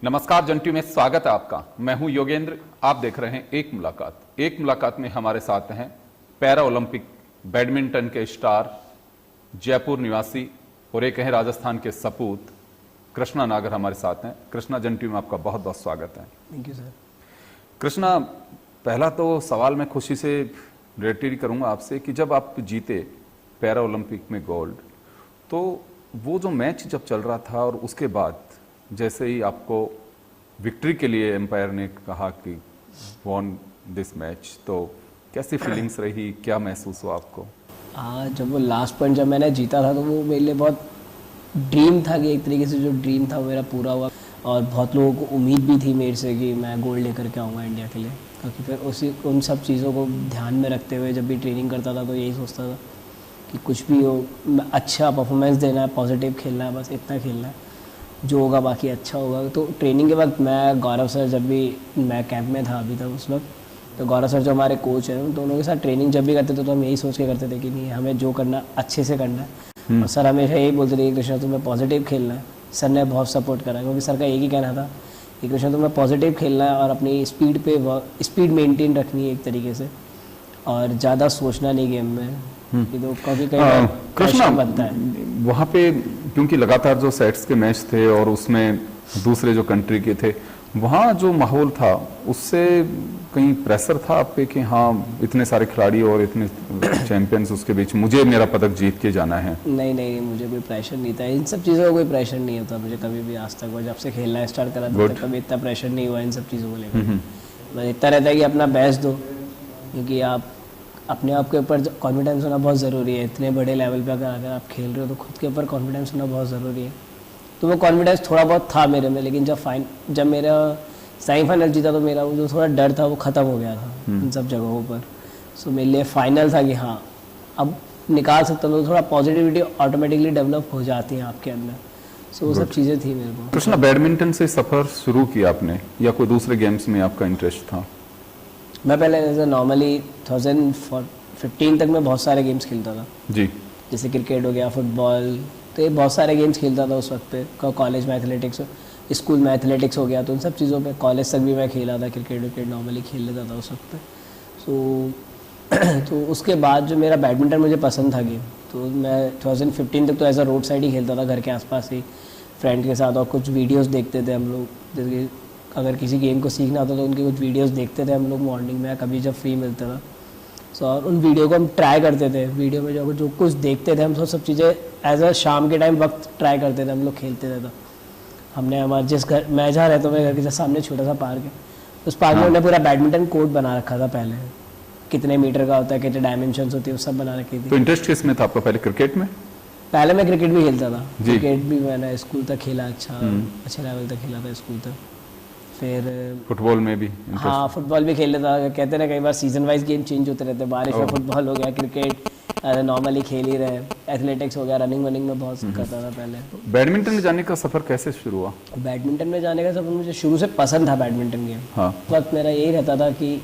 नमस्कार जंटू में स्वागत है आपका। मैं हूं योगेंद्र। आप देख रहे हैं एक मुलाकात में हमारे साथ हैं पैरा ओलंपिक बैडमिंटन के स्टार, जयपुर निवासी और एक हैं राजस्थान के सपूत कृष्णा नागर हमारे साथ हैं। कृष्णा, जंटू में आपका बहुत बहुत स्वागत है। Thank you sir. कृष्णा, पहला तो सवाल मैं खुशी से रिलेटेड करूंगा आपसे कि जब आप जीते पैरा ओलंपिक में गोल्ड, तो वो जो मैच जब चल रहा था और उसके बाद जैसे ही आपको विक्ट्री के लिए एम्पायर ने कहा कि वॉन दिस मैच, तो कैसी फीलिंग्स रही, क्या महसूस हुआ आपको? जब वो लास्ट पॉइंट जब मैंने जीता था तो वो मेरे लिए बहुत ड्रीम था कि एक तरीके से जो ड्रीम था वो मेरा पूरा हुआ। और बहुत लोगों को उम्मीद भी थी मेरे से कि मैं गोल्ड लेकर के आऊँगा इंडिया के लिए, क्योंकि फिर उन सब चीज़ों को ध्यान में रखते हुए जब भी ट्रेनिंग करता था तो यही सोचता था कि कुछ भी हो, अच्छा परफॉर्मेंस देना है, पॉजिटिव खेलना है, बस इतना खेलना है, जो होगा बाकी अच्छा होगा। तो ट्रेनिंग के वक्त मैं गौरव सर, जब भी मैं कैंप में था अभी तक उस वक्त, तो गौरव सर जो हमारे कोच हैं उन दोनों के साथ ट्रेनिंग जब भी करते थे तो हम यही सोच के करते थे कि नहीं, हमें जो करना अच्छे से करना है। और सर हमेशा यही बोलते थे कि कृष्णा तुम्हें पॉजिटिव खेलना है। सर ने बहुत सपोर्ट करा, क्योंकि सर का एक ही कहना था कि कृष्णा तुम्हें पॉजिटिव खेलना है और अपनी स्पीड मेनटेन रखनी है एक तरीके से, और ज़्यादा सोचना नहीं गेम में, तो कभी कहीं कृष्णा बनता है वहाँ पे, क्योंकि लगातार जो सेट्स के मैच थे और उसमें दूसरे जो कंट्री के थे, वहाँ जो माहौल था उससे कहीं प्रेशर था आप पे कि हाँ इतने सारे खिलाड़ी और इतने चैंपियंस उसके बीच मुझे मेरा पदक जीत के जाना है? नहीं, मुझे कोई प्रेशर नहीं था, इन सब चीज़ों का कोई प्रेशर नहीं होता मुझे कभी भी आज तक। वो जब से खेलना स्टार्ट करा था कभी इतना प्रेशर नहीं हुआ इन सब चीज़ों को लेकर। बस इतना रहता है कि अपना बेस्ट दो, क्योंकि आप अपने आप के ऊपर कॉन्फिडेंस होना बहुत ज़रूरी है। इतने बड़े लेवल पे अगर आप खेल रहे हो तो खुद के ऊपर कॉन्फिडेंस होना बहुत ज़रूरी है। तो वो कॉन्फिडेंस थोड़ा बहुत था मेरे में, लेकिन जब मेरा सेमीफाइनल जीता तो मेरा वो जो थोड़ा डर था वो ख़त्म हो गया था इन सब जगहों पर। सो मेरे लिए फाइनल था कि हाँ अब निकाल सकता हूँ, तो थोड़ा पॉजिटिविटी ऑटोमेटिकली डेवलप हो जाती है आपके अंदर। सो वो सब चीज़ें थी मेरे को। कृष्णा, बैडमिंटन से सफ़र शुरू किया आपने या कोई दूसरे गेम्स में आपका इंटरेस्ट था? मैं पहले जैसे नॉर्मली 2015 तक मैं बहुत सारे गेम्स खेलता था जी, जैसे क्रिकेट हो गया, फुटबॉल, तो ये बहुत सारे गेम्स खेलता था उस वक्त पे। कॉलेज में एथलेटिक्स, स्कूल में एथलेटिक्स हो गया, तो उन सब चीज़ों पे कॉलेज तक भी मैं खेला था। क्रिकेट नॉर्मली खेल लेता था उस वक्त पे। तो उसके बाद जो मेरा बैडमिंटन मुझे पसंद था गेम, तो मैं 2015 तक तो एज अ रोड साइड ही खेलता था घर के आसपास ही फ्रेंड के साथ, और कुछ वीडियोस देखते थे हम लोग। जैसे अगर किसी गेम को सीखना होता तो उनके कुछ वीडियोस देखते थे हम लोग मॉर्निंग में, कभी जब फ्री मिलता था। सो और उन वीडियो को हम ट्राई करते थे। वीडियो में जो कुछ देखते थे हम सब चीज़ें एज अ शाम के टाइम वक्त ट्राई करते थे, हम लोग खेलते थे। तो हमने हमारे जिस घर मैं जहाँ रहता हूँ, मेरे घर के सामने छोटा सा पार्क है, उस पार्क में हमने पूरा बैडमिंटन कोर्ट बना रखा था पहले। कितने मीटर का होता है, कितने डायमेंशंस होती है, वो सब बना रखी थी। तो इंटरेस्ट किस में था आपका? पहले क्रिकेट में? पहले मैं क्रिकेट भी खेलता था। क्रिकेट भी मैंने स्कूल तक खेला, अच्छे लेवल तक खेला था स्कूल तक। फिर फुटबॉल में भी? हाँ, फुटबॉल भी खेल लेता था। कहते ना कई बार सीजन वाइज गेम चेंज होते रहते हैं। बारिश में फुटबॉल हो गया, क्रिकेट नॉर्मली खेल ही रहे, एथलेटिक्स हो गया, रनिंग में बहुत करता था पहले। बैडमिंटन में जाने का सफर कैसे शुरू हुआ? बैडमिंटन में जाने का सफर मुझे शुरू से पसंद था बैडमिंटन गेम। हाँ। उस वक्त मेरा यही रहता था कि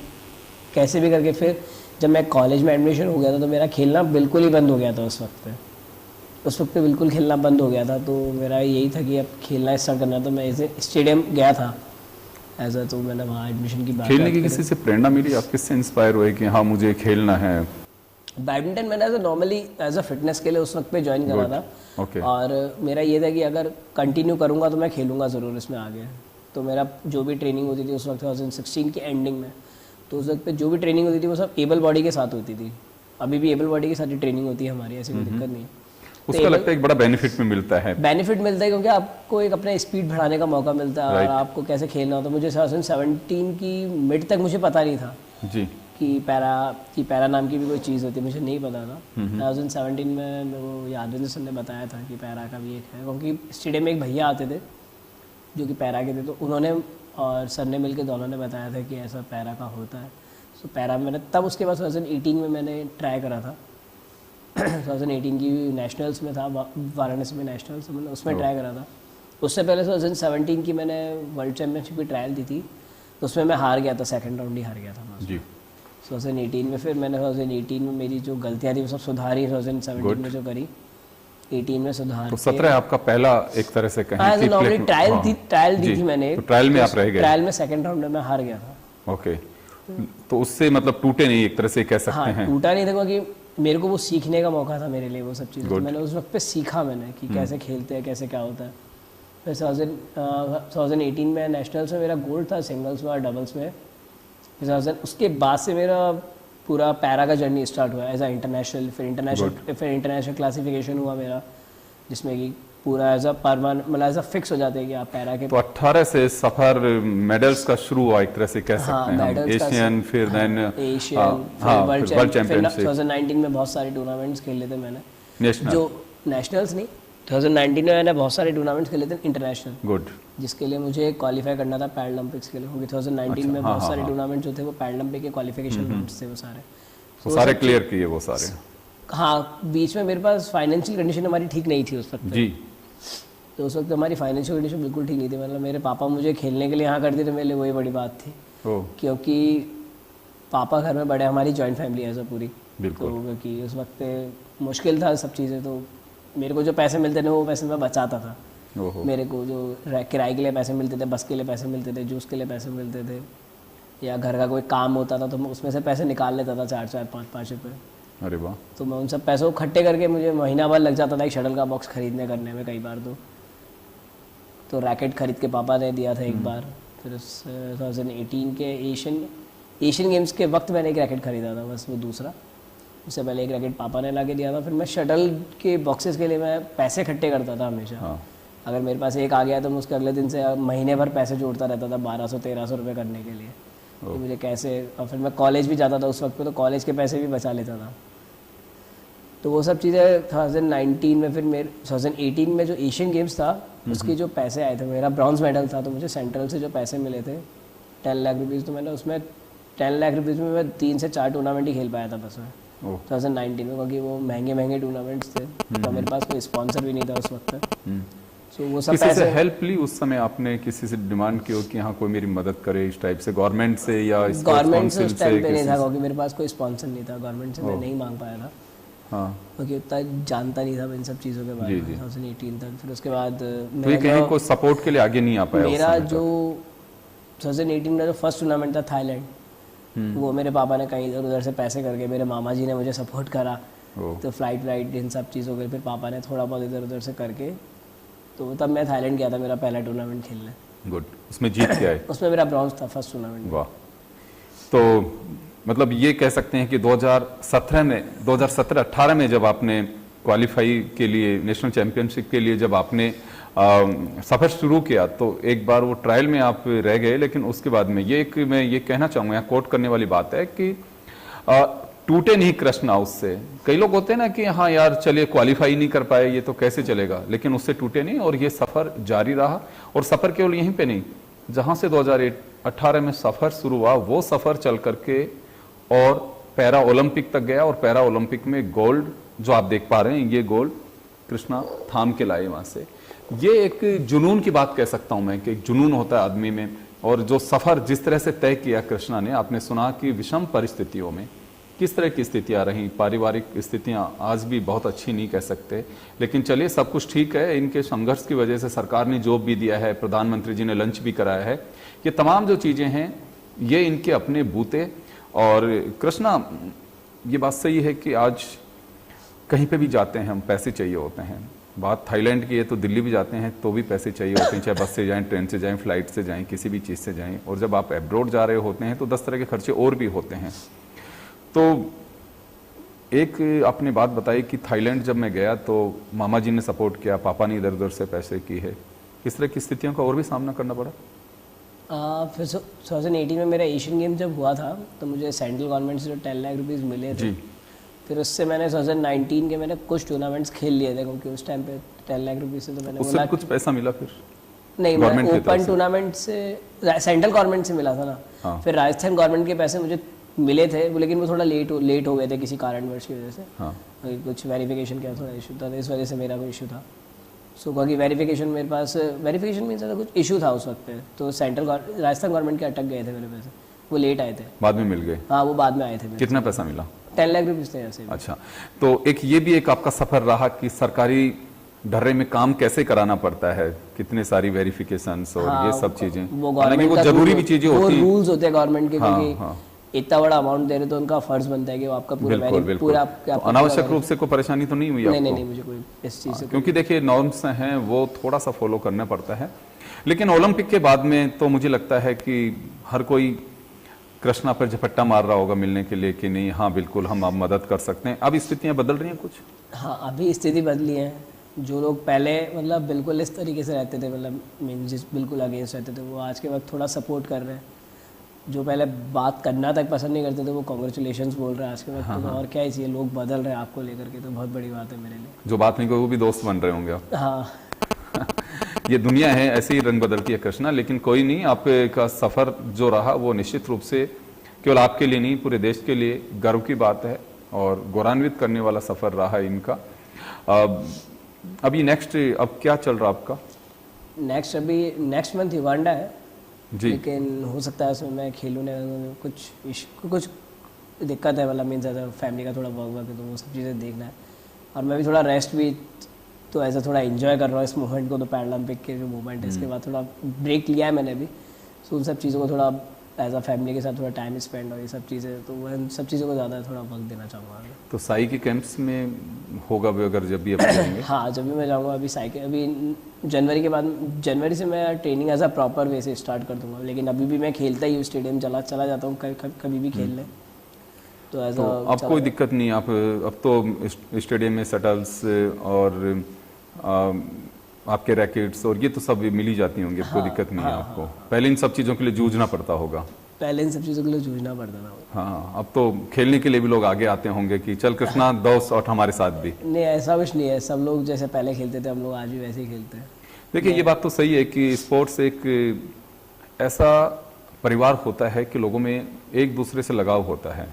कैसे भी करके, फिर जब मैं कॉलेज में एडमिशन हो गया था तो मेरा खेलना बिल्कुल ही बंद हो गया था उस वक्त पे बिल्कुल खेलना बंद हो गया था। तो मेरा यही था कि अब खेलना स्टार्ट करना। तो मैं ऐसे स्टेडियम गया था ऐसा, तो मैंने वहाँ एडमिशन की बात खेलने की किसी से प्रेरणा मिली? आप किससे इंस्पायर हुए कि हाँ मुझे खेलना है? बैडमिंटन मैंने as normally as a fitness के लिए उस वक्त पे ज्वाइन करा था। Okay. और मेरा ये था कि अगर कंटिन्यू करूँगा तो मैं खेलूँगा ज़रूर इसमें आगे। तो मेरा जो भी ट्रेनिंग होती थी उस वक्त 2016 की एंडिंग में, तो उस वक्त पे जो भी ट्रेनिंग होती थी वो सब एबल बॉडी के साथ होती थी। अभी भी एबल बॉडी के साथ ही ट्रेनिंग होती है हमारी, ऐसी कोई दिक्कत नहीं है। उसका लगता है एक बड़ा बेनिफिट में मिलता है। बेनिफिट मिलता है क्योंकि आपको एक अपने स्पीड बढ़ाने का मौका मिलता है, और आपको कैसे खेलना होता है। मुझे 2017 की मिड तक मुझे पता नहीं था जी कि पैरा नाम की भी कोई चीज़ होती है, मुझे नहीं पता था। 2017 में मेरे को यादवेंद्र सर ने बताया था कि पैरा का भी एक है, क्योंकि स्टेडियम में एक भैया आते थे जो कि पैरा के थे, तो उन्होंने और सर ने मिलकर दोनों ने बताया था कि ऐसा पैरा का होता है। सो पैरा मैंने तब उसके बाद 2018 में मैंने ट्राई करा था। 2018 की नेशनल्स में था, वाराणसी में नेशनल्स, मैंने उसमें ट्राई करा था। उससे पहले 2017 की मैंने वर्ल्ड चैम्पियनशिप की ट्रायल दी थी, तो उसमें मैं हार गया था, सेकंड राउंड ही हार गया था मैं जी। 2018 में फिर मैंने 2018 में मेरी जो गलतियाँ थी वो सब सुधारी, 2017 में जो करी 18 में सुधार तो 17 आपका पहला एक तरह से कहें हाँ कि नॉर्मली play- ट्रायल हाँ, ट्रायल दी जी, थी मैंने। तो ट्रायल में आप रह गए। ट्रायल में सेकंड राउंड में मैं हार गया था। ओके, तो उससे मतलब टूटे नहीं एक तरह से कह सकते हाँ हैं। टूटा नहीं था क्योंकि मेरे को वो सीखने का मौका था मेरे लिए वो सब चीज़ें। तो Good. मैंने उस वक्त पे सीखा मैंने कि कैसे खेलते हैं, कैसे क्या होता है। फिर 2018 में नेशनल्स में मेरा गोल्ड था, सिंगल्स में और डबल्स में। उसके बाद से मेरा पूरा पैरा का जर्नी स्टार्ट हुआ एज अ इंटरनेशनल। फिर इंटरनेशनल क्लासिफिकेशन हुआ मेरा, जिसमें कि पूरा एज अ परमानेंट मतलब एज अ फिक्स हो जाते हैं कि आप पैरा के। तो 18 से सफर मेडल्स का शुरू हुआ एक तरह से कह सकते हैं हम। मेडल्स का एशियन फिर देन एशियन वर्ल्ड चैंपियनशिप 2019 में बहुत सारे टूर्नामेंट्स खेले थे मैंने, नेशनल। जो नेशनल्स नहीं 2019 में मैंने बहुत सारे टूर्नामेंट्स खेले थे इंटरनेशनल, गुड। जिसके लिए मुझे क्वालिफाई करना था पैरालंपिक्स के लिए, क्योंकि 2019 में बहुत सारे टूर्नामेंट जो थे वो पैरालंपिक के क्वालिफिकेशन राउंड्स थे वो सारे। तो सारे क्लियर किए वो सारे। हाँ बीच में मेरे पास फाइनेंशियल कंडीशन हमारी ठीक नहीं थी उस वक्त पे। जी। तो उस वक्त हमारी फाइनेंशियल कंडीशन बिल्कुल ठीक नहीं थी। मतलब मेरे पापा मुझे खेलने के लिए यहाँ करते थे, मेरे लिए वही बड़ी बात थी। ओह, क्योंकि पापा घर में बड़े, हमारी जॉइंट फैमिली है सब पूरी। बिल्कुल। तो क्योंकि उस वक्त पे मुश्किल था सब चीज़ें, तो मेरे को जो पैसे मिलते थे वो पैसे मैं बचाता था। ओहो। मेरे को जो किराए के लिए पैसे मिलते थे, बस के लिए पैसे मिलते थे, जूस के लिए पैसे मिलते थे, या घर का कोई काम होता था तो मैं उसमें से पैसे निकाल लेता था 4-4 5-5 रुपये। अरे वाह। तो मैं उन सब पैसों को इकट्ठे करके मुझे महीना भर लग जाता था एक शटल का बॉक्स खरीदने करने में कई बार। तो रैकेट खरीद के पापा ने दिया था एक बार। फिर उस 2018 के एशियन गेम्स के वक्त मैंने एक रैकेट खरीदा था, बस वो दूसरा। उससे पहले एक रैकेट पापा ने ला के दिया था। फिर मैं शटल के बॉक्सेस के लिए मैं पैसे इकट्ठे करता था हमेशा। हाँ। अगर मेरे पास एक आ गया तो मैं उसके अगले दिन से महीने भर पैसे जोड़ता रहता था 1200-1300 रुपये करने के लिए कि मुझे कैसे। और फिर मैं कॉलेज भी जाता था उस वक्त पे, तो कॉलेज के पैसे भी बचा लेता था। तो वो सब चीज़ें 2019 में, फिर मेरे 2018 में जो एशियन गेम्स था उसके जो पैसे आए थे, मेरा ब्रॉन्ज मेडल था, तो मुझे सेंट्रल से जो पैसे मिले थे 10 लाख रुपीज़, तो मैंने उसमें 10 लाख रुपीज़ में मैं 3 से 4 टूर्नामेंट ही खेल पाया था बस मैं 2019 में, क्योंकि वो महंगे टूर्नामेंट्स थे। तो मेरे पास कोई स्पॉन्सर भी नहीं था उस वक्त। तो वो सब किसी से पैसे हेल्प ली उस समय आपने? किसी से डिमांड की हो कि हाँ कोई मेरी मदद करे इस टाइप से, गवर्नमेंट से या गवर्नमेंट से उस टाइम पे नहीं था, क्योंकि मेरे पास कोई स्पॉन्सर नहीं था गवर्नमेंट से, मैं नहीं मांग पाया था। हाँ, क्योंकि उतना जानता नहीं था मैं इन सब चीज़ों के बारे में 2018 तक। फिर उसके बाद तो ये कहीं को सपोर्ट के लिए आगे नहीं आ पाया उस मेरा समय जो 2018 में जो फर्स्ट टूर्नामेंट था थाईलैंड, वो मेरे पापा ने कहीं इधर उधर से पैसे करके, मेरे मामा जी ने मुझे सपोर्ट करा। तो फ्लाइट इन सब चीज़ों के फिर पापा ने थोड़ा बहुत इधर उधर से करके, तो तब मैं थाईलैंड गया था मेरा पहला टूर्नामेंट खेलने। गुड। उसमें जीत के आए? उसमें मेरा ब्रॉन्ज था फर्स्ट टूर्नामेंट। वाह। तो मतलब ये कह सकते हैं कि 2017-18 में जब आपने क्वालिफाई के लिए नेशनल चैंपियनशिप के लिए जब आपने सफ़र शुरू किया, तो एक बार वो ट्रायल में आप रह गए, लेकिन उसके बाद में मैं ये कहना चाहूँगा, यहाँ कोट करने वाली बात है कि टूटे नहीं कृष्णा उससे। कई लोग होते हैं ना कि हाँ यार चलिए क्वालिफाई नहीं कर पाए, ये तो कैसे चलेगा, लेकिन उससे टूटे नहीं और ये सफ़र जारी रहा। और सफ़र केवल यहीं पे नहीं, जहाँ से 2018 में सफ़र शुरू हुआ वो सफ़र चल करके और पैरा ओलंपिक तक गया, और पैरा ओलंपिक में गोल्ड जो आप देख पा रहे हैं, ये गोल्ड कृष्णा थाम के लाए वहाँ से। ये एक जुनून की बात कह सकता हूँ मैं, कि एक जुनून होता है आदमी में। और जो सफ़र जिस तरह से तय किया कृष्णा ने, आपने सुना कि विषम परिस्थितियों में किस तरह की स्थितियां रहीं, पारिवारिक स्थितियां आज भी बहुत अच्छी नहीं कह सकते, लेकिन चलिए सब कुछ ठीक है। इनके संघर्ष की वजह से सरकार ने जॉब भी दिया है, प्रधानमंत्री जी ने लंच भी कराया है, ये तमाम जो चीज़ें हैं ये इनके अपने बूते। और कृष्णा, ये बात सही है कि आज कहीं पे भी जाते हैं हम पैसे चाहिए होते हैं। बात थाईलैंड की है तो दिल्ली भी जाते हैं तो भी पैसे चाहिए होते हैं, चाहे बस से जाएं, ट्रेन से जाएं, फ्लाइट से जाएं, किसी भी चीज़ से जाएं। और जब आप एब्रॉड जा रहे होते हैं तो 10 तरह के खर्चे और भी होते हैं। तो एक आपने बात बताई कि थाईलैंड जब मैं गया तो मामा जी ने सपोर्ट किया, पापा ने इधर उधर से पैसे की है। किस तरह की स्थितियों का और भी सामना करना पड़ा? फिर 2018 में मेरा एशियन गेम जब हुआ था तो मुझे सेंट्रल गवर्नमेंट से जो 10 लाख रुपीज़ मिले थे, फिर उससे मैंने 2019 के मैंने कुछ टूर्नामेंट्स खेल लिए थे, क्योंकि उस टाइम पे 10 लाख रुपीज़ से तो मैंने उससे कुछ पैसा मिला फिर? नहीं, मैं ओपन टूर्नामेंट से सेंट्रल गवर्नमेंट से मिला था ना। हाँ। फिर राजस्थान गवर्नमेंट के पैसे मुझे मिले थे, लेकिन वो थोड़ा लेट हो गए थे किसी कारणवश की वजह से। हाँ। कुछ वेरिफिकेशन का थोड़ा इशू था, इस वजह से मेरा कोई इशू था। सो क्योंकि वेरिफिकेशन मेरे पास वेरिफिकेशन मीन्स कुछ इशू था उस वक्त पे, तो राजस्थान गवर्नमेंट के अटक गए थे मेरे पैसे, वो लेट आए थे। बाद में मिल गए? हाँ, वो बाद में आए थे। कितना पैसा मिला? 10 लाख रुपीज थे ऐसे भी। अच्छा, तो एक ये भी एक आपका सफर रहा कि सरकारी ढर्रे में काम कैसे कराना पड़ता है, कितने सारी वेरिफिकेशंस और हाँ, ये सब चीजें, वो हालांकि गवर्नमेंट वो का जरूरी rule- भी चीजें वो होती हैं। रूल्स होते हैं गवर्नमेंट के, हाँ, क्योंकि हाँ। इतना बड़ा अमाउंट दे रहे तो उनका फर्ज बनता है कि वो आपका पूरा बिल्कुल बिल्कुल। पूरा तो अनावश्यक रूप से कोई परेशानी तो नहीं हुई नहीं नहीं आपको? नहीं, मुझे कोई इस चीज से क्योंकि देखिए नॉर्म्स हैं वो थोड़ा सा फॉलो करना पड़ता है, लेकिन ओलंपिक के बाद में तो मुझे लगता है कि हर कोई कृष्णा पर झपट्टा मार रहा होगा मिलने के लिए कि नहीं, हाँ बिल्कुल हम अब मदद कर सकते हैं। अब स्थितियां बदल रही हैं कुछ? हाँ, अभी स्थिति बदली है। जो लोग पहले मतलब बिल्कुल इस तरीके से रहते थे, मतलब मीन जिस बिल्कुल अगेंस्ट रहते थे, वो आज के वक्त थोड़ा सपोर्ट कर रहे हैं। जो पहले बात करना तक पसंद नहीं करते थे, वो कॉन्ग्रेचुलेशंस बोल रहे हैं आज के वक्त। तो और क्या ही चाहिए, लोग बदल रहे हैं आपको लेकर के, तो बहुत बड़ी बात है मेरे लिए। जो बात नहीं कोई वो भी दोस्त बन रहे होंगे अब। हाँ ये दुनिया है, ऐसे ही रंग बदलती है कृष्णा, लेकिन कोई नहीं, आपका सफर जो रहा वो निश्चित रूप से केवल आपके लिए नहीं पूरे देश के लिए गर्व की बात है और गौरवान्वित करने वाला सफर रहा है इनका। अभी नेक्स्ट अब क्या चल रहा आपका? नेक्स्ट अभी नेक्स्ट मंथ युगांडा है जी। लेकिन हो सकता है उसमें मैं खेलूँ नहीं, कुछ दिक्कत है, मतलब मीन ज़्यादा फैमिली का थोड़ा वर्क है, तो वो सब चीज़ें देखना है। और मैं भी थोड़ा रेस्ट भी तो ऐसा थोड़ा एंजॉय कर रहा हूँ इस मोमेंट को, तो पैरालंपिक के जो मोमेंट है इसके बाद थोड़ा ब्रेक लिया है मैंने भी, तो उन सब चीज़ों को थोड़ा एज अ फैमिली के साथ थोड़ा टाइम स्पेंड और ये सब चीज़ें, तो वह इन सब चीज़ों को ज़्यादा थोड़ा वक्त देना चाहूँगा। तो साई के कैंप्स में होगा भी अगर जब भी आप जाएंगे? हाँ, जब भी मैं जाऊँगा अभी साइकिल, अभी जनवरी के बाद, जनवरी से मैं training as a proper way से स्टार्ट कर दूँगा, लेकिन अभी भी मैं खेलता ही हूँ, स्टेडियम चला जाता हूँ कभी भी खेलने। तो ऐसा अब कोई दिक्कत नहीं, आप अब तो स्टेडियम में शटल्स और आपके रैकेट्स और ये तो सब मिल ही जाती होंगी, कोई दिक्कत नहीं है आपको? पहले इन सब चीज़ों के लिए जूझना पड़ता होगा। पहले इन सब चीज़ों के लिए जूझना पड़ता था। हाँ, अब तो खेलने के लिए भी लोग आगे आते होंगे कि चल कृष्णा दोस्त और हमारे साथ भी। नहीं, ऐसा कुछ नहीं है, सब लोग जैसे पहले खेलते थे हम लोग आज भी वैसे ही खेलते हैं। देखिए ये बात तो सही है कि स्पोर्ट्स एक ऐसा परिवार होता है कि लोगों में एक दूसरे से लगाव होता है,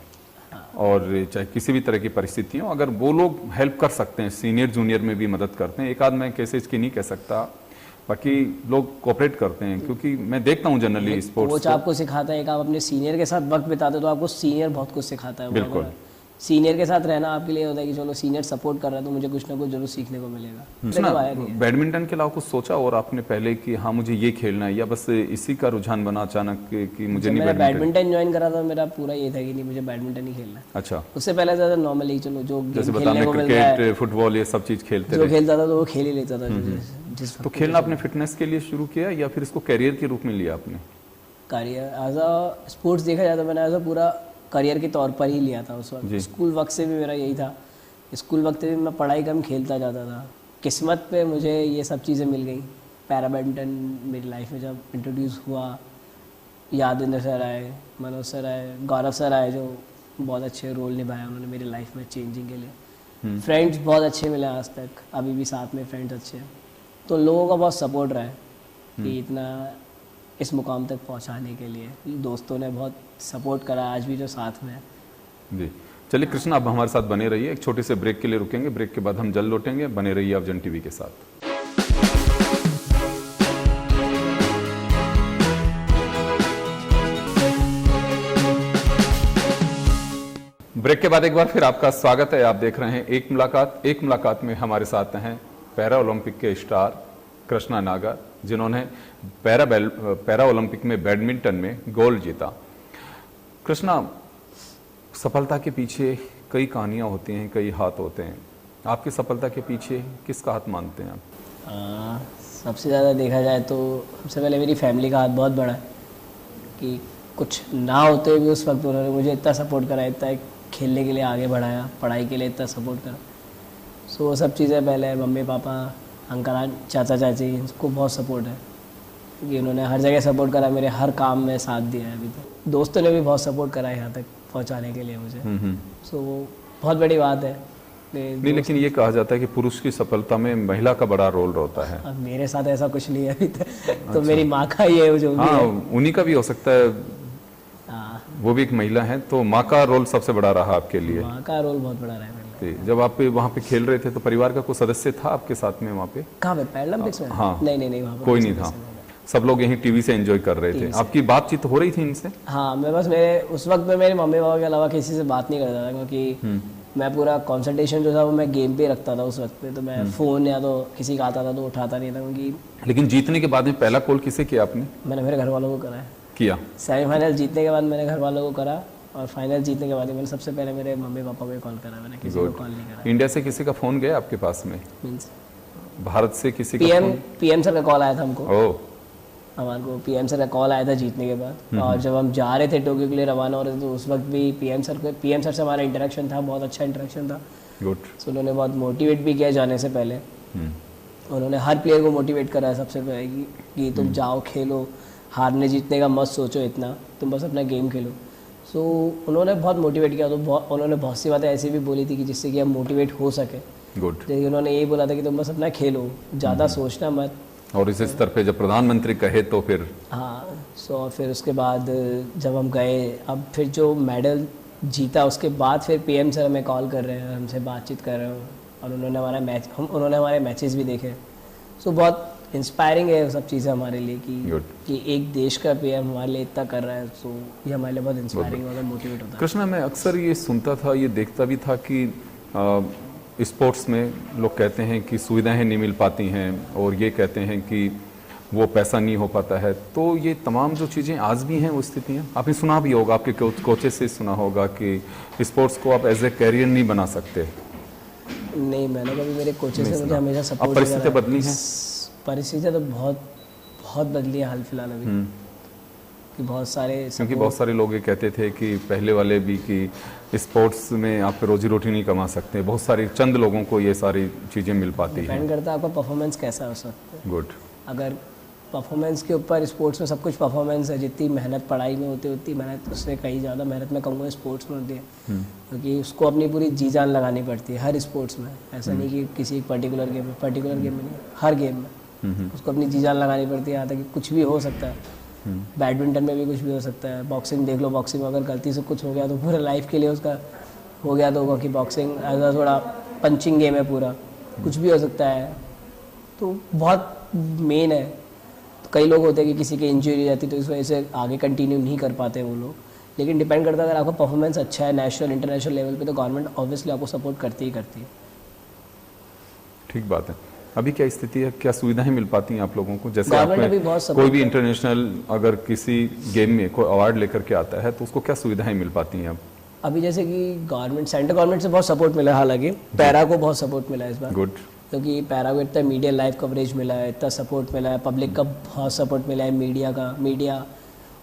और चाहे किसी भी तरह की परिस्थिति हो, अगर वो लोग हेल्प कर सकते हैं, सीनियर जूनियर में भी मदद करते हैं। एक आध मैं कैसे इसकी नहीं कह सकता, बाकी लोग कोऑपरेट करते हैं, क्योंकि मैं देखता हूँ जनरली स्पोर्ट्स कोच आपको सिखाता है, एक आप अपने सीनियर के साथ वक्त बिताते हो तो आपको सीनियर बहुत कुछ सिखाता है। बिल्कुल। सीनियर के साथ रहना आपके लिए होता है कि चलो सीनियर सपोर्ट कर रहा है तो मुझे कुछ ना कुछ जरूर सीखने को मिलेगा। सुना, बैडमिंटन के अलावा कुछ सोचा और आपने पहले कि हाँ मुझे ये खेलना है, या बस इसी का रुझान बना अचानक कि मुझे नहीं मैंने बैडमिंटन ज्वाइन करा था, मेरा पूरा ये था कि नहीं मुझे बैडमिंटन ही खेलना है। अच्छा, उससे पहले ज़्यादा नॉर्मली चलो जो जैसे गेम बता खेलने को मिल क्रिकेट, रहा है, फुटबॉल ये सब चीज खेलते जो रहे। खेलता था तो वो खेल ही लेता था। जिस तो खेलना आपने फिटनेस के लिए शुरू किया या फिर इसको करियर के रूप में लिया आपने? करियर एज अ स्पोर्ट्स देखा जाता मैंने एज अ पूरा करियर के तौर पर ही लिया था उस वक्त। स्कूल वक्त से भी मेरा यही था, स्कूल वक्त से भी मैं पढ़ाई कम खेलता जाता था। किस्मत पे मुझे ये सब चीज़ें मिल गई। पैरा बैडमिंटन मेरी लाइफ में जब इंट्रोड्यूस हुआ, यादेंद्र सर आए, मनोज सर आए, गौरव सर आए, जो बहुत अच्छे रोल निभाया उन्होंने मेरी लाइफ में चेंजिंग के लिए। फ्रेंड्स बहुत अच्छे मिले आज तक, अभी भी साथ में फ्रेंड्स अच्छे हैं। तो लोगों का बहुत सपोर्ट रहा है कि इतना इस मुकाम तक पहुंचाने के लिए दोस्तों ने बहुत सपोर्ट करा, आज भी जो साथ में है। जी चलिए कृष्णा, आप हमारे साथ बने रहिए, एक छोटे से ब्रेक के लिए रुकेंगे, ब्रेक के बाद हम जल्द लौटेंगे। बने रहिए आप जन टीवी के साथ। ब्रेक के बाद एक बार फिर आपका स्वागत है। आप देख रहे हैं एक मुलाकात में हमारे साथ हैं पैरा ओलंपिक के स्टार कृष्णा नागर, जिन्होंने पैरा ओलंपिक में बैडमिंटन में गोल्ड जीता। कृष्णा, सफलता के पीछे कई कहानियां होती हैं, कई हाथ होते हैं, आपकी सफलता के पीछे किसका हाथ मानते हैं आप? सबसे ज़्यादा देखा जाए तो सबसे पहले मेरी फैमिली का हाथ बहुत बड़ा है कि कुछ ना होते हुए भी उस वक्त उन्होंने मुझे इतना सपोर्ट करा, इतना खेलने के लिए आगे बढ़ाया, पढ़ाई के लिए इतना सपोर्ट करा। सो वो सब चीज़ें पहले मम्मी पापा, अंकल चाचा चाची, इनको बहुत सपोर्ट है कि उन्होंने हर जगह सपोर्ट करा, मेरे हर काम में साथ दिया है। अभी तक दोस्तों ने भी बहुत सपोर्ट करा है यहाँ तक पहुँचाने के लिए मुझे। सो वो बहुत बड़ी बात है। नहीं, लेकिन ये कहा जाता है कि पुरुष की सफलता में महिला का बड़ा रोल रहता है। अब मेरे साथ ऐसा कुछ नहीं है अभी तक। तो मेरी माँ का ही है जो भी हाँ, है। उन्हीं का भी हो सकता है, वो भी एक महिला है, तो माँ का रोल सबसे बड़ा रहा आपके लिए? माँ का रोल बहुत बड़ा रहा है मेरे लिए। जब आप वहाँ पे खेल रहे थे तो परिवार का कोई सदस्य था आपके साथ में वहाँ पे? कहाँ पे पैरालंपिक्स में? हाँ। नहीं, वहाँ पे कोई नहीं था। सब लोग यहीं टीवी से एंजॉय कर रहे थे। टीवी से। आपकी बातचीत हो रही थी इनसे? हाँ, मैं बस मेरे उस वक्त में मेरे मम्मी पापा के अलावा किसी से बात नहीं करता था, क्योंकि मैं पूरा कंसंट्रेशन जो था वो मैं गेम पे रखता था उस वक्त पे। तो मैं फ़ोन या तो किसी का आता था तो उठाता नहीं था, क्योंकि लेकिन जीतने के बाद में पहला कॉल किसे किया आपने? मैंने मेरे घर वालों को करा है। किया। सेमीफाइनल जीतने के बाद मैंने घर वालों को करा, और फाइनल जीतने के बाद ही मैंने सबसे पहले मेरे मम्मी पापा को कॉल करा, मैंने किसी को कॉल नहीं करा। इंडिया से किसी का फोन गया आपके पास में? मीन्स भारत से किसी का पीएम सर का कॉल आया था हमको। ओह, हमारे को पीएम सर का कॉल आया था जीतने के बाद। और जब हम जा रहे थे टोक्यो के लिए रवाना हो रहे थे, तो उस वक्त भी पीएम सर से हमारा इंटरेक्शन था, बहुत अच्छा इंटरेक्शन था। गुड। सो उन्होंने बहुत मोटिवेट भी किया जाने से पहले। उन्होंने हर प्लेयर को मोटिवेट करा है सबसे पहले कि तुम जाओ खेलो, हारने जीतने का मत सोचो इतना, तुम बस अपना गेम खेलो। सो उन्होंने बहुत मोटिवेट किया। तो उन्होंने बहुत सी बातें ऐसी भी बोली थी कि जिससे कि हम मोटिवेट हो सके। गुड। जैसे उन्होंने यही बोला था कि तुम बस अपना खेलो, ज़्यादा सोचना मत। और इस स्तर पे जब प्रधानमंत्री कहे तो फिर हाँ। सो और फिर उसके बाद जब हम गए, अब फिर जो मेडल जीता उसके बाद फिर पीएम सर हमें कॉल कर रहे हैं, हमसे बातचीत कर रहे हैं, और उन्होंने हमारे मैचेस भी देखे। सो बहुत इंस्पायरिंग है सब चीज़ें हमारे लिए कि एक देश का पीएम हमारे लिए इतना कर रहा है। सो ये हमारे लिए बहुत इंस्पायरिंग होता है, मोटिवेट होता है। कृष्णा, मैं अक्सर ये सुनता था, ये देखता भी था कि स्पोर्ट्स में लोग कहते हैं कि सुविधाएं नहीं मिल पाती हैं, और ये कहते हैं कि वो पैसा नहीं हो पाता है। तो ये तमाम जो चीज़ें आज भी हैं वो स्थितियाँ आपने सुना भी होगा, आपके कोचेस से सुना होगा कि स्पोर्ट्स को आप एज ए कैरियर नहीं बना सकते। नहीं, मैंने कभी, मेरे कोचेस से मुझे हमेशा सपोर्ट। अब परिस्थितियाँ बदली हैं? परिस्थितियाँ तो बहुत बदली है हाल फिलहाल अभी, कि बहुत सारे, क्योंकि बहुत सारे लोग ये कहते थे कि पहले वाले भी कि स्पोर्ट्स में आप रोजी रोटी नहीं कमा सकते, बहुत सारी चंद लोगों को ये सारी चीज़ें मिल पाती हैं। डिपेंड करता है आपका परफॉर्मेंस कैसा हो सकता है। गुड। अगर परफॉर्मेंस के ऊपर, स्पोर्ट्स में सब कुछ परफॉर्मेंस है, जितनी मेहनत पढ़ाई में होती है उतनी मेहनत, उससे कहीं ज़्यादा मेहनत मैं कहूँगा स्पोर्ट्स में होती है। क्योंकि उसको अपनी पूरी जी जान लगानी पड़ती है हर स्पोर्ट्स में। ऐसा नहीं कि किसी एक पर्टिकुलर गेम में नहीं, हर गेम में उसको अपनी जी जान लगानी पड़ती है। यहाँ तक कि कुछ भी हो सकता है, बैडमिंटन में भी कुछ भी हो सकता है। बॉक्सिंग देख लो, बॉक्सिंग में अगर गलती से कुछ हो गया तो पूरे लाइफ के लिए उसका हो गया, तो क्योंकि बॉक्सिंग ऐसा थोड़ा पंचिंग गेम है पूरा, कुछ भी हो सकता है। तो बहुत मेन है। तो कई लोग होते हैं कि किसी की इंजरी हो जाती है तो इस वजह से आगे कंटिन्यू नहीं कर पाते वो लोग। लेकिन डिपेंड करता है, अगर आपका परफॉर्मेंस अच्छा है नेशनल इंटरनेशनल लेवल पे, तो गवर्नमेंट ऑब्वियसली आपको सपोर्ट करती ही करती है। ठीक बात है। अभी क्या स्थिति है, क्या सुविधाएं मिल पाती हैं आप लोगों को? जैसे गवर्नमेंट अभी बहुत आप कोई भी इंटरनेशनल अगर किसी गेम में कोई अवार्ड लेकर के आता है तो उसको क्या सुविधाएं मिल पाती हैं अब? अभी जैसे कि गवर्नमेंट, सेंट्रल गवर्नमेंट से बहुत सपोर्ट मिला है, हालांकि पैरा को बहुत सपोर्ट मिला है इस बार। गुड। क्योंकि पैरा को इतना मीडिया लाइव कवरेज मिला है, इतना सपोर्ट मिला है, पब्लिक का बहुत सपोर्ट मिला है, मीडिया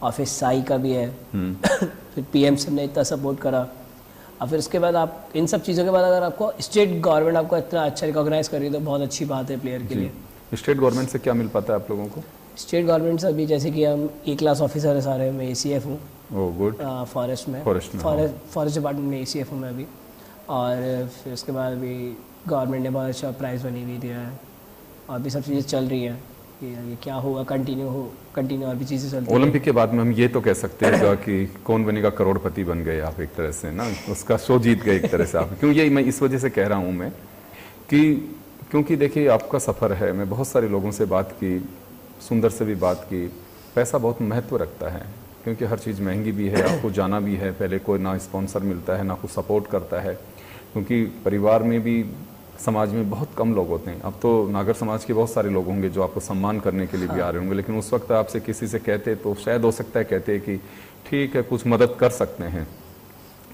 और फिर साई का भी है। फिर पीएम सर ने इतना सपोर्ट करा। और फिर उसके बाद आप इन सब चीज़ों के बाद अगर आपको स्टेट गवर्नमेंट आपको इतना अच्छा रिकॉग्नाइज कर रही है तो बहुत अच्छी बात है प्लेयर के लिए। स्टेट गवर्नमेंट से क्या मिल पाता है आप लोगों को? स्टेट गवर्नमेंट से अभी जैसे कि हम E-क्लास ऑफिसर है सारे, मैं ACF हूँ। Oh good. फॉरेस्ट में, फॉरेस्ट डिपार्टमेंट में ACF हूँ मैं अभी। और फिर उसके बाद अभी गवर्नमेंट ने बहुत अच्छा प्राइज़ बनी हुई दिया है, और भी सब चीज़ें चल रही हैं कि ये क्या होगा, कंटिन्यू और भी चीज़ें चलती हैं। ओलंपिक के बाद में हम ये तो कह सकते हैं कि कौन बनेगा करोड़पति बन गए आप एक तरह से ना, उसका शो जीत गए एक तरह से आप। क्यों ये मैं इस वजह से कह रहा हूँ मैं कि क्योंकि देखिए आपका सफ़र है, मैं बहुत सारे लोगों से बात की, सुंदर से भी बात की, पैसा बहुत महत्व रखता है क्योंकि हर चीज़ महंगी भी है, आपको जाना भी है, पहले कोई ना स्पॉन्सर मिलता है ना कुछ सपोर्ट करता है, क्योंकि परिवार में भी समाज में बहुत कम लोग होते हैं। अब तो नागर समाज के बहुत सारे लोग होंगे जो आपको सम्मान करने के लिए भी आ रहे होंगे, लेकिन उस वक्त आपसे किसी से कहते तो शायद हो सकता है कहते कि ठीक है कुछ मदद कर सकते हैं,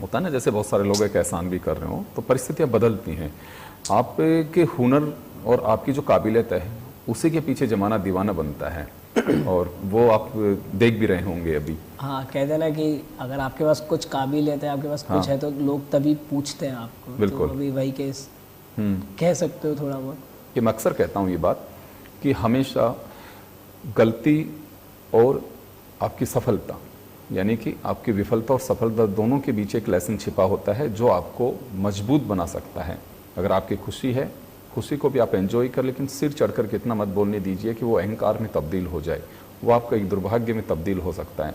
होता है ना, जैसे बहुत सारे लोग एक एहसान भी कर रहे हो। तो परिस्थितियाँ बदलती हैं, आपके हुनर और आपकी जो काबिलियत है उसी के पीछे ज़माना दीवाना बनता है और वो आप देख भी रहे होंगे अभी। हाँ, कहते हैं ना कि अगर आपके पास कुछ काबिलियत है, आपके पास कुछ है तो लोग तभी पूछते हैं आपको। बिल्कुल। तो अभी वही केस कह सकते हो थोड़ा बहुत। कि मैं अक्सर कहता हूँ ये बात कि हमेशा गलती और आपकी सफलता, यानी कि आपकी विफलता और सफलता दोनों के बीच एक लेसन छिपा होता है जो आपको मजबूत बना सकता है। अगर आपकी खुशी है, खुशी को भी आप एंजॉय कर, लेकिन सिर चढ़कर के इतना मत बोलने दीजिए कि वो अहंकार में तब्दील हो जाए, वो आपका एक दुर्भाग्य में तब्दील हो सकता है।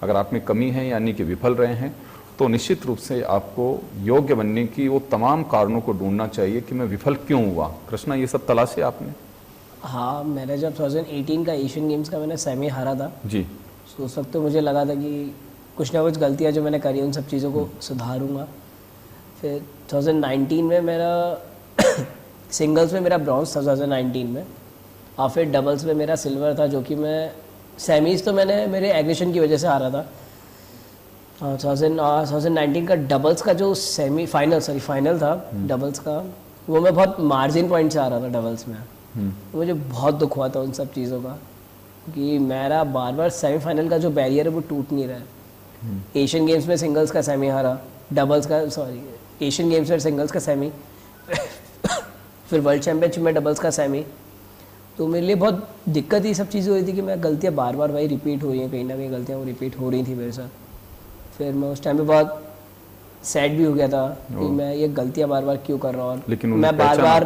अगर आप में कमी है यानी कि विफल रहे हैं तो निश्चित रूप से आपको योग्य बनने की वो तमाम कारणों को ढूंढना चाहिए कि मैं विफल क्यों हुआ। कृष्णा, ये सब तलाशे आपने? हाँ, मैंने जब 2018 का एशियन गेम्स का मैंने सेमी हारा था, जी। तो उस वक्त तो मुझे लगा था कि कुछ ना कुछ गलतियाँ जो मैंने करी उन सब चीज़ों को सुधारूंगा। फिर 2019 में मेरा सिंगल्स में मेरा ब्रॉन्ज था 2019 में, और फिर डबल्स में मेरा सिल्वर था, जो कि मैं सेमीज़ तो मैंने मेरे एग्रेशन की वजह से हारा था। 2019 का डबल्स का जो फाइनल था डबल्स का, वो मैं बहुत मार्जिन पॉइंट से आ रहा था डबल्स में। मुझे बहुत दुख हुआ था उन सब चीज़ों का कि मेरा बार बार सेमीफाइनल का जो बैरियर है वो टूट नहीं रहा है। एशियन गेम्स में सिंगल्स का सेमी हारा, एशियन गेम्स में सिंगल्स का सेमी फिर वर्ल्ड चैम्पियनशिप में डबल्स का सेमी। तो मेरे लिए बहुत दिक्कत ये सब चीज़ें हो रही थी कि मैं गलतियाँ बार बार वही रिपीट हो रही हैं, कहीं ना कहीं गलतियाँ वो रिपीट हो रही थी मेरे साथ। फिर मैं उस टाइम पे बहुत सैड भी हो गया था कि मैं ये गलतियाँ बार बार क्यों कर रहा हूँ। लेकिन मैं बार बार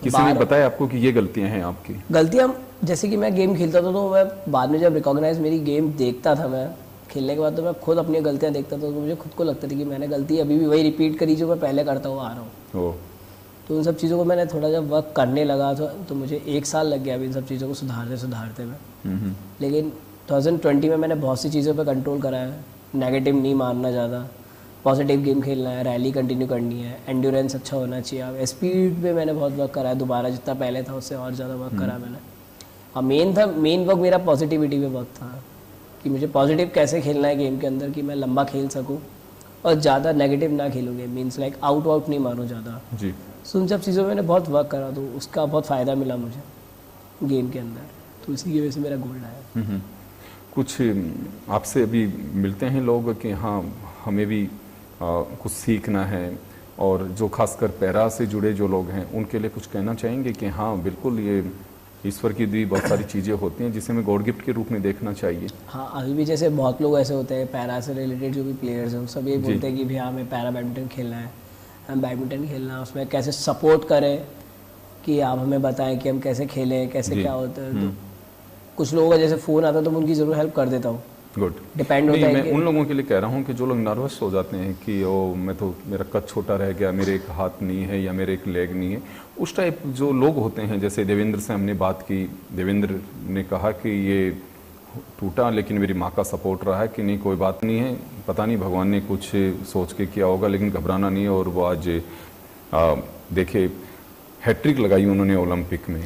किसी ने बताया आपको कि ये गलतियां हैं आपकी? गलतियाँ, जैसे कि मैं गेम खेलता था तो मैं बाद में जब रिकॉग्नाइज मेरी गेम देखता था, मैं खेलने के बाद तो मैं खुद अपनी गलतियाँ देखता था, तो मुझे खुद को लगता था कि मैंने गलती अभी भी वही रिपीट करी जो मैं पहले करता हुआ आ रहा हूँ। तो उन सब चीज़ों को मैंने थोड़ा जब वर्क करने लगा तो मुझे 1 साल लग गया अभी इन सब चीज़ों को सुधारते में। लेकिन 2020 में मैंने बहुत सी चीज़ों पर कंट्रोल करा है। नेगेटिव नहीं मानना ज़्यादा, पॉजिटिव गेम खेलना है, रैली कंटिन्यू करनी है, एंड्योरेंस अच्छा होना चाहिए। अब स्पीड पे मैंने बहुत वर्क करा है, दोबारा जितना पहले था उससे और ज़्यादा वर्क करा मैंने। और मेन वर्क मेरा पॉजिटिविटी पे वर्क था कि मुझे पॉजिटिव कैसे खेलना है गेम के अंदर कि मैं लंबा खेल सकूँ और ज़्यादा नेगेटिव ना खेलूँ गेम, मीन्स लाइक आउट नहीं मारूँ ज़्यादा जी। सो उन सब चीज़ों में मैंने बहुत वर्क करा, तो उसका बहुत फ़ायदा मिला मुझे गेम के अंदर, तो इसी की वजह से मेरा गोल्ड आया। कुछ आपसे अभी मिलते हैं लोग कि हाँ हमें भी कुछ सीखना है, और जो खासकर पैरा से जुड़े जो लोग हैं उनके लिए कुछ कहना चाहेंगे कि हाँ बिल्कुल ये ईश्वर की दी बहुत सारी चीज़ें होती हैं जिसे हमें गॉड गिफ्ट के रूप में देखना चाहिए? हाँ, अभी भी जैसे बहुत लोग ऐसे होते हैं पैरा से रिलेटेड जो भी प्लेयर्स हैं सब ये बोलते हैं कि भैया हमें पैरा बैडमिंटन खेलना है, हम बैडमिंटन खेलना है, उसमें कैसे सपोर्ट करें कि आप हमें बताएं कि हम कैसे खेलें, कैसे क्या होता है। तो कुछ लोगों का जैसे फ़ोन आता है तो मैं उनकी ज़रूर हेल्प कर देता हूँ। गुड, डिपेंड होता है। मैं उन लोगों के लिए कह रहा हूँ कि जो लोग नर्वस हो जाते हैं कि ओ मेरा कद छोटा रह गया, मेरे एक हाथ नहीं है या मेरे एक लेग नहीं है, उस टाइप जो लोग होते हैं, जैसे देवेंद्र से हमने बात की, देवेंद्र ने कहा कि ये टूटा लेकिन मेरी माँ का सपोर्ट रहा है कि नहीं कोई बात नहीं है, पता नहीं भगवान ने कुछ सोच के किया होगा, लेकिन घबराना नहीं है। और वो आज देखे हैट्रिक लगाई उन्होंने ओलंपिक में,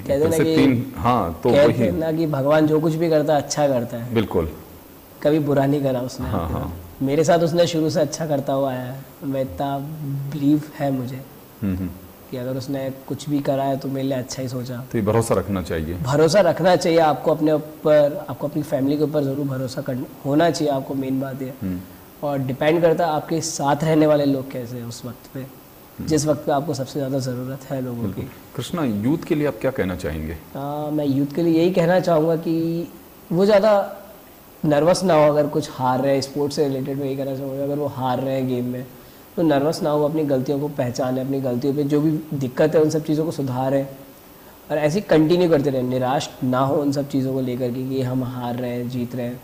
हाँ तो वही ना कि भगवान जो कुछ भी करता है अच्छा करता है, बिल्कुल कभी बुरा नहीं करा उसने। हाँ। मेरे साथ उसने शुरू से अच्छा करता हुआ है, मैं इतना बिलीव है मुझे कि अगर उसने कुछ भी करा है तो मेरे लिए अच्छा ही सोचा। तो ये भरोसा रखना चाहिए, भरोसा रखना चाहिए आपको अपने ऊपर, आपको अपनी फैमिली के ऊपर ज़रूर भरोसा होना चाहिए आपको, मेन बात है। और डिपेंड करता है आपके साथ रहने वाले लोग कैसे हैं उस वक्त पे, जिस वक्त पे आपको सबसे ज़्यादा ज़रूरत है लोगों की। कृष्णा, यूथ के लिए आप क्या कहना चाहेंगे? मैं यूथ के लिए यही कहना चाहूँगा कि वो ज़्यादा नर्वस ना हो, अगर कुछ हार रहे हैं स्पोर्ट्स से रिलेटेड, मैं यही कहना चाहूँगा अगर वो हार रहे हैं गेम में तो नर्वस ना हो, अपनी गलतियों को पहचाने, अपनी गलतियों पे जो भी दिक्कत है उन सब चीज़ों को सुधारें और ऐसे कंटिन्यू करते रहें, निराश ना हो उन सब चीज़ों को लेकर के कि हम हार रहे हैं जीत रहे हैं,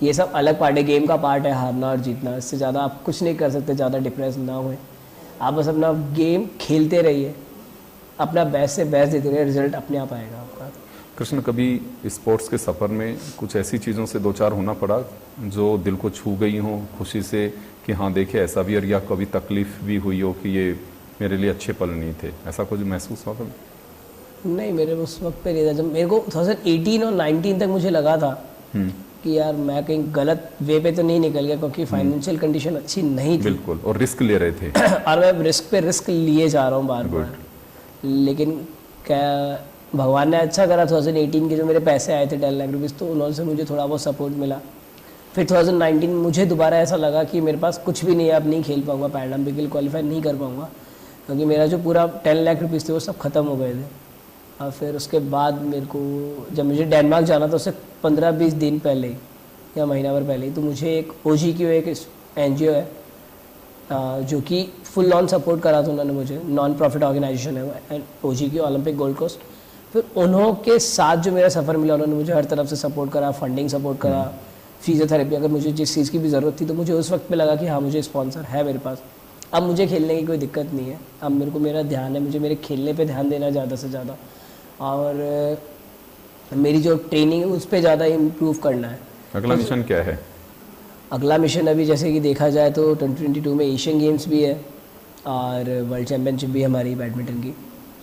ये सब अलग पार्ट है, गेम का पार्ट है हारना और जीतना, इससे ज़्यादा आप कुछ नहीं कर सकते। ज़्यादा डिप्रेस ना हुए, आप बस अपना गेम खेलते रहिए, अपना बेस्ट से बेस्ट देते रहिए, रिजल्ट अपने आप आएगा आपका। कृष्ण, कभी स्पोर्ट्स के सफ़र में कुछ ऐसी चीज़ों से दो चार होना पड़ा जो दिल को छू गई हो खुशी से कि हाँ देखिए ऐसा भी, और या कभी तकलीफ भी हुई हो कि ये मेरे लिए अच्छे पल नहीं थे, ऐसा कुछ महसूस हुआ कभी? नहीं, मेरे उस वक्त पे नहीं था। जब मेरे को 2018 और 19 तक मुझे लगा था कि यार मैं कहीं गलत वे पे तो नहीं निकल गया, क्योंकि फाइनेंशियल कंडीशन अच्छी नहीं थी। बिल्कुल, और रिस्क ले रहे थे और मैं रिस्क पे रिस्क लिए जा रहा हूँ बार बार, लेकिन क्या भगवान ने अच्छा करा, 2018 के जो मेरे पैसे आए थे 10 लाख रुपीज़, तो उन्होंने से मुझे थोड़ा बहुत सपोर्ट मिला। फिर 2019 मुझे दोबारा ऐसा लगा कि मेरे पास कुछ भी नहीं है, अब नहीं खेल पाऊँगा, पैरालंपिक के लिए क्वालिफाई नहीं कर पाऊँगा, क्योंकि मेरा जो पूरा 10 लाख रुपीज़ थे वो सब ख़त्म हो गए थे। और फिर उसके बाद मेरे को जब मुझे डेनमार्क जाना था उससे 15-20 दिन पहले ही या महीना भर पहले ही, तो मुझे एक OGQ एक NGO है जो कि फुल ऑन सपोर्ट करा था उन्होंने मुझे, नॉन प्रॉफिट ऑर्गेनाइजेशन है OGQ, ओलंपिक गोल्ड कोस्ट। फिर उन्हों के साथ जो मेरा सफ़र मिला, उन्होंने मुझे हर तरफ से सपोर्ट करा, फंडिंग सपोर्ट करा, फिजियोथेरेपी, अगर मुझे जिस चीज़ की भी ज़रूरत थी तो मुझे उस वक्त पे लगा कि हाँ मुझे स्पॉन्सर है मेरे पास, अब मुझे खेलने की कोई दिक्कत नहीं है, अब मेरे को मेरा ध्यान है, मुझे मेरे खेलने पे ध्यान देना ज़्यादा से ज़्यादा। और मेरी जो ट्रेनिंग है उस पर ज़्यादा इम्प्रूव करना है। अगला मिशन क्या है? अगला मिशन अभी जैसे कि देखा जाए तो 2022 में एशियन गेम्स भी है और वर्ल्ड चैम्पियनशिप भी है हमारी बैडमिंटन की।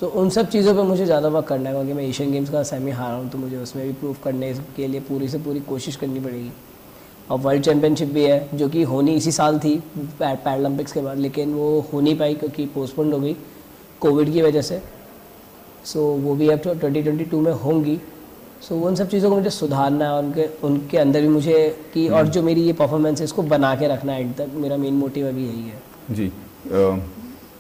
तो उन सब चीज़ों पे मुझे ज़्यादा वर्क करना है, क्योंकि मैं एशियन गेम्स का सेमी हारा हूँ, तो मुझे उसमें भी प्रूव करने के लिए पूरी से पूरी कोशिश करनी पड़ेगी। और वर्ल्ड चैम्पियनशिप भी है जो कि होनी इसी साल थी पैरालंपिक्स के बाद, लेकिन वो हो नहीं पाई क्योंकि पोस्टपोन्ड हो गई कोविड की वजह से। सो वो भी अब 2022 में होंगी। सो उन सब चीज़ों को मुझे सुधारना है, उनके अंदर भी मुझे कि और जो मेरी ये परफॉर्मेंस है इसको बना के रखना है एंड तक, मेरा मेन मोटिव अभी यही है। जी,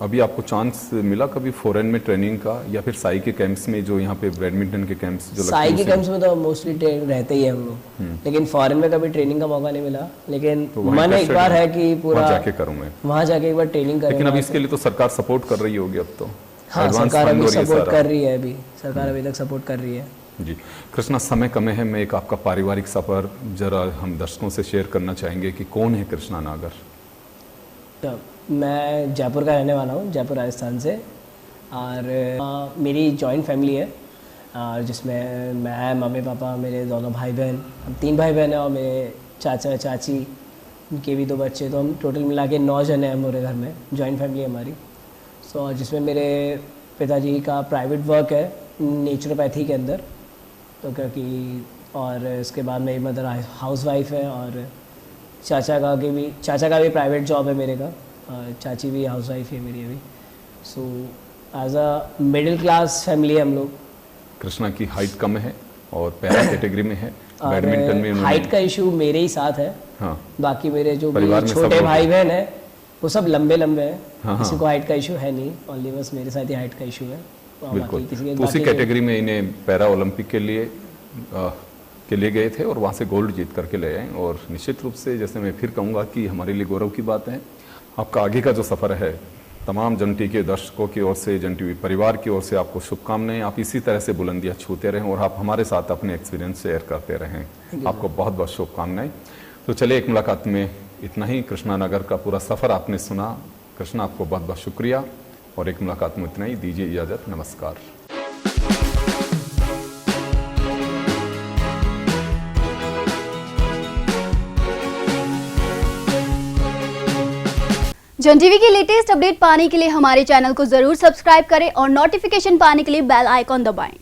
अभी आपको चांस मिला कभी फॉरेन में ट्रेनिंग का, या फिर साई के कैंप्स में जो यहाँ पे बैडमिंटन के कैंप्स जो लगते हैं साई के कैंप्स में तो मोस्टली रहते ही है हम लोग, लेकिन फॉरेन में कभी ट्रेनिंग का मौका नहीं मिला। लेकिन तो मन एक बार है कि पूरा वहाँ जाके करूँ मैं, वहाँ जाके एक बार ट्रेनिंग करें। लेकिन अभी इसके लिए तो सरकार सपोर्ट कर रही होगी अब तो। हाँ, Advance सरकार fund अभी और ये सपोर्ट सारा। कर रही है, अभी सरकार अभी तक सपोर्ट कर रही है। जी कृष्णा, समय कम है, मैं एक आपका पारिवारिक सफर जरा हम दर्शकों से शेयर करना चाहेंगे कि कौन है कृष्णा नागर? तो मैं जयपुर का रहने वाला हूँ, जयपुर राजस्थान से। और मेरी जॉइंट फैमिली है और जिसमें मैं, मम्मी पापा, मेरे दोनों भाई बहन, हम 3 भाई बहन हैं, और मेरे चाचा चाची, उनके भी 2 बच्चे, तो हम टोटल मिला के 9 जने हैं हमारे घर में, जॉइंट फैमिली है हमारी। सो जिसमें मेरे पिताजी का प्राइवेट वर्क है नेचुरोपैथी के अंदर, तो क्योंकि और इसके बाद मेरी मदर हाउस वाइफ है, और चाचा का भी प्राइवेट जॉब है मेरे का, और चाची भी हाउस वाइफ है मेरी अभी। So as a middle class family हम लोग। कृष्णा की हाइट कम है और पैरा कैटेगरी में है, बैडमिंटन में हाइट का इशू मेरे ही साथ है। हाँ, बाकी मेरे जो परिवार में छोटे सब भाई बहन है वो सब लंबे हैं। हाँ, किसी को हाइट का इशू है नहीं, ओनली बस मेरे साथ ही हाइट का इशू है। और बिल्कुल। बाकी किसी तो उसी कैटेगरी में इन्हें पैरा ओलंपिक के लिए गए थे और वहाँ से गोल्ड जीत करके ले आए। और निश्चित रूप से, जैसे मैं फिर कहूँगा कि हमारे लिए गौरव की बात है, आपका आगे का जो सफ़र है, तमाम जन टी के दर्शकों की ओर से, जन टीवी परिवार की ओर से आपको शुभकामनाएं। आप इसी तरह से बुलंदियां छूते रहें और आप हमारे साथ अपने एक्सपीरियंस शेयर करते रहें। आपको बहुत बहुत शुभकामनाएं। तो चलिए, एक मुलाकात में इतना ही। कृष्णा नगर का पूरा सफ़र आपने सुना। कृष्णा, आपको बहुत बहुत शुक्रिया, और एक मुलाकात में इतना ही। दीजिए इजाज़त, नमस्कार। जन टीवी की लेटेस्ट अपडेट पाने के लिए हमारे चैनल को जरूर सब्सक्राइब करें और नोटिफिकेशन पाने के लिए बेल आइकॉन दबाएं।